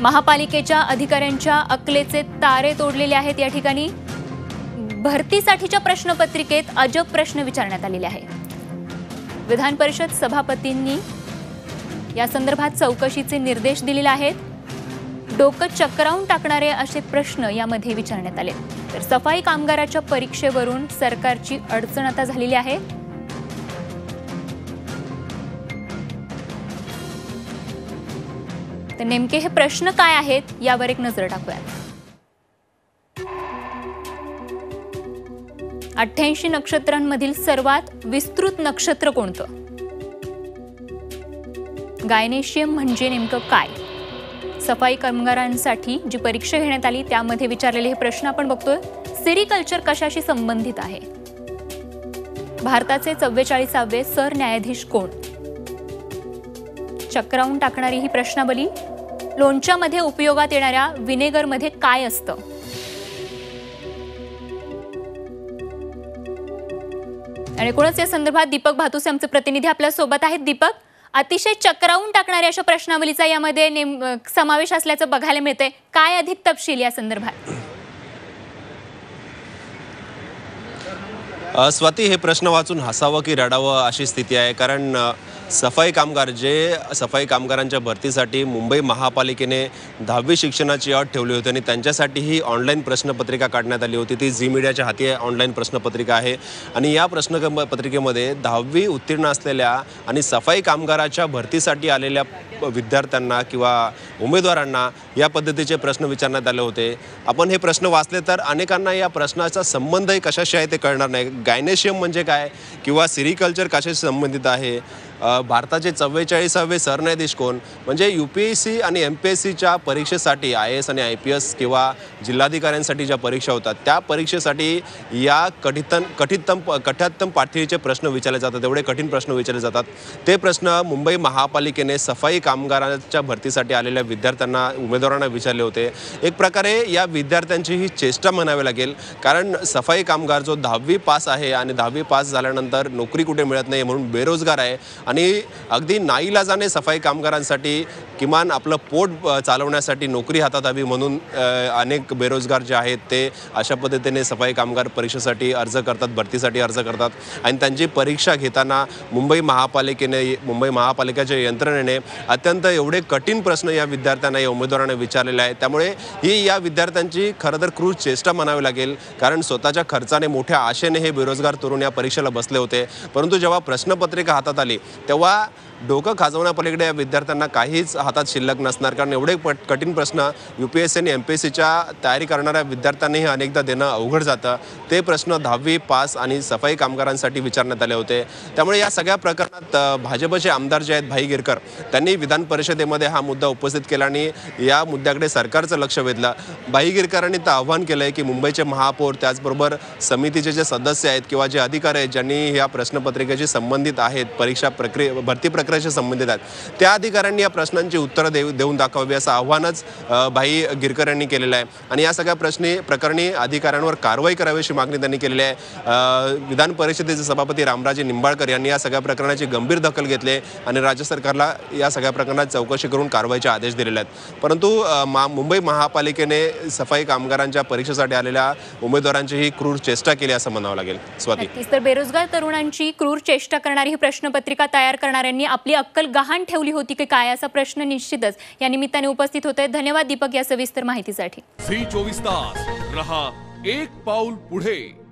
महापालिकेच्या अधिकाऱ्यांच्या अकलेचे तारे तोडलेले आहेत। या ठिकाणी भरतीसाठीच्या प्रश्नपत्रिकेत अजब प्रश्न विचारण्यात आलेले आहेत। विधान परिषद सभापतींनी या संदर्भात चौकशीचे निर्देश दिलेले आहेत। डोकं चक्रावून टाकणारे असे प्रश्न यामध्ये विचारण्यात आले। तर सफाई कामगाराच्या परीक्षेवरून सरकारची अडचण आता झालेली आहे। तर नेमके हे प्रश्न काय आहेत यावर एक नजर टाकूया। 88 नक्षत्रांमधील सर्वात विस्तृत नक्षत्र कोणतं? गायनेशियम म्हणजे नेमकं काय? सफाई कामगारांसाठी जी परीक्षा घेण्यात आली त्यामध्ये विचारलेले हे प्रश्न आपण बघतोय। सेरिकल्चर कशाशी संबंधित आहे? भारताचे 44वे सरन्यायाधीश कोण? चक्रावून टाकणारी ही प्रश्नावली। लोणच्यामध्ये उपयोगात येणाऱ्या विनेगरमध्ये काय असतं? आणि कोणच या संदर्भात दीपक भातुसे आमचे प्रतिनिधी आपल्या सोबत आहेत। दीपक, अतिशय चक्रावून टाकणाऱ्या अशा प्रश्नावलीचा यामध्ये समावेश असल्याचं बघायला मिळतंय। काय अधिक तपशील या संदर्भात? स्वाती, हे प्रश्न वाचून हसावं की रडावं अशी स्थिती आहे। कारण सफाई कामगारांच्या भरतीसाठी मुंबई महापालिकेने 10वी शिक्षणाची अट ठेवली होती आणि त्यांच्यासाठी ही ऑनलाईन प्रश्नपत्रिका काढण्यात आली होती। ती झी मीडियाच्या हाती ऑनलाईन प्रश्नपत्रिका आहे आणि या प्रश्नपत्रिकेमध्ये 10वी उत्तीर्ण असलेल्या आणि सफाई कामगाराच्या भरतीसाठी आलेल्या विद्यार्थ्यांना किंवा उमेदवारांना या पद्धतीचे प्रश्न विचारण्यात आले होते। आपण हे प्रश्न वाचले तर अनेकांना या प्रश्नाचा संबंधही कशाशी आहे ते कळणार नाही। गायनेशियम म्हणजे काय किंवा सेरिकल्चर कशाशी संबंधित आहे? भारताचे 44वे सरन्यायाधीश कोण? म्हणजे UPSC आणि MPSCच्या परीक्षेसाठी IAS आणि IPS किंवा जिल्हाधिकाऱ्यांसाठी ज्या परीक्षा होतात त्या परीक्षेसाठी या कठोरतम पातळीचे प्रश्न विचारले जातात। एवढे कठीण प्रश्न विचारले जातात। ते प्रश्न मुंबई महापालिकेने सफाई कामगारांच्या भरतीसाठी आलेल्या विद्यार्थ्यांना उमेदवारांना विचारले होते। एक प्रकारे या विद्यार्थ्यांची ही चेष्टा म्हणावी लागेल। कारण सफाई कामगार जो 10वी पास आहे आणि 10वी पास झाल्यानंतर नोकरी कुठे मिळत नाही म्हणून बेरोजगार आहे आणि अगदी नाईलाजाने सफाई कामगारांसाठी किमान आपलं पोट चालवण्यासाठी नोकरी हातात हवी म्हणून अनेक बेरोजगार जे आहेत ते अशा पद्धतीने सफाई कामगार परीक्षेसाठी अर्ज करतात, भरतीसाठी अर्ज करतात आणि त्यांची परीक्षा घेताना मुंबई महापालिकेच्या यंत्रणेने अत्यंत एवढे कठीण प्रश्न या विद्यार्थ्यांना, या उमेदवारांना विचारलेले आहेत। त्यामुळे ही या विद्यार्थ्यांची खरं तर क्रूर चेष्टा म्हणावी लागेल। कारण स्वतःच्या खर्चाने मोठ्या आशेने हे बेरोजगार तरुण या परीक्षेला बसले होते, परंतु जेव्हा प्रश्नपत्रिका हातात आली तेव्हा डोकं खाजवण्यापलीकडे या विद्यार्थ्यांना काहीच हातात शिल्लक नसणार। कारण एवढे कठीण प्रश्न UPSC आणि MPSCच्या तयारी करणाऱ्या विद्यार्थ्यांनीही अनेकदा देणं अवघड जातं। ते प्रश्न 10वी पास आणि सफाई कामगारांसाठी विचारण्यात आले होते। त्यामुळे या सगळ्या प्रकरणात भाजपचे आमदार जे आहेत भाई गिरकर त्यांनी विधान परिषदेमध्ये हा मुद्दा उपस्थित केला आणि या मुद्द्याकडे सरकारचं लक्ष वेधलं। भाई गिरकरांनी तर आव्हान केलं आहे की मुंबईचे महापौर त्याचबरोबर समितीचे जे सदस्य आहेत किंवा जे अधिकारी आहेत ज्यांनी या प्रश्नपत्रिकेशी संबंधित आहेत, भरती प्रक्रियेशी संबंधित आहेत, त्या अधिकाऱ्यांनी या प्रश्नांची उत्तरं देऊन दाखवावी असं आव्हानच भाई गिरकर यांनी केलेलं आहे। आणि या सगळ्या प्रकरणी अधिकाऱ्यांवर कारवाई करावी अशी मागणी त्यांनी केलेली आहे। विधान परिषदेचे सभापती रामराजे निंबाळकर यांनी या सगळ्या प्रकरणाची गंभीर दखल घेतली आणि राज्य सरकारला या सगळ्या प्रकरणात चौकशी करून कारवाईचे आदेश दिलेले आहेत। परंतु मुंबई महापालिकेने सफाई कामगारांच्या परीक्षेसाठी आलेल्या उमेदवारांची ही क्रूर चेष्टा केली असं म्हणावं लागेल। स्वाती, तर बेरोजगार तरुणांची क्रूर चेष्टा करणारी ही प्रश्नपत्रिका तयार करणाऱ्यांनी आपली अक्कल गहाण ठेवली होती की काय असा प्रश्न निश्चितच या निमित्ताने उपस्थित होतोय। धन्यवाद दीपक या सविस्तर माहितीसाठी। झी 24 तास रहा एक पाऊल पुढे।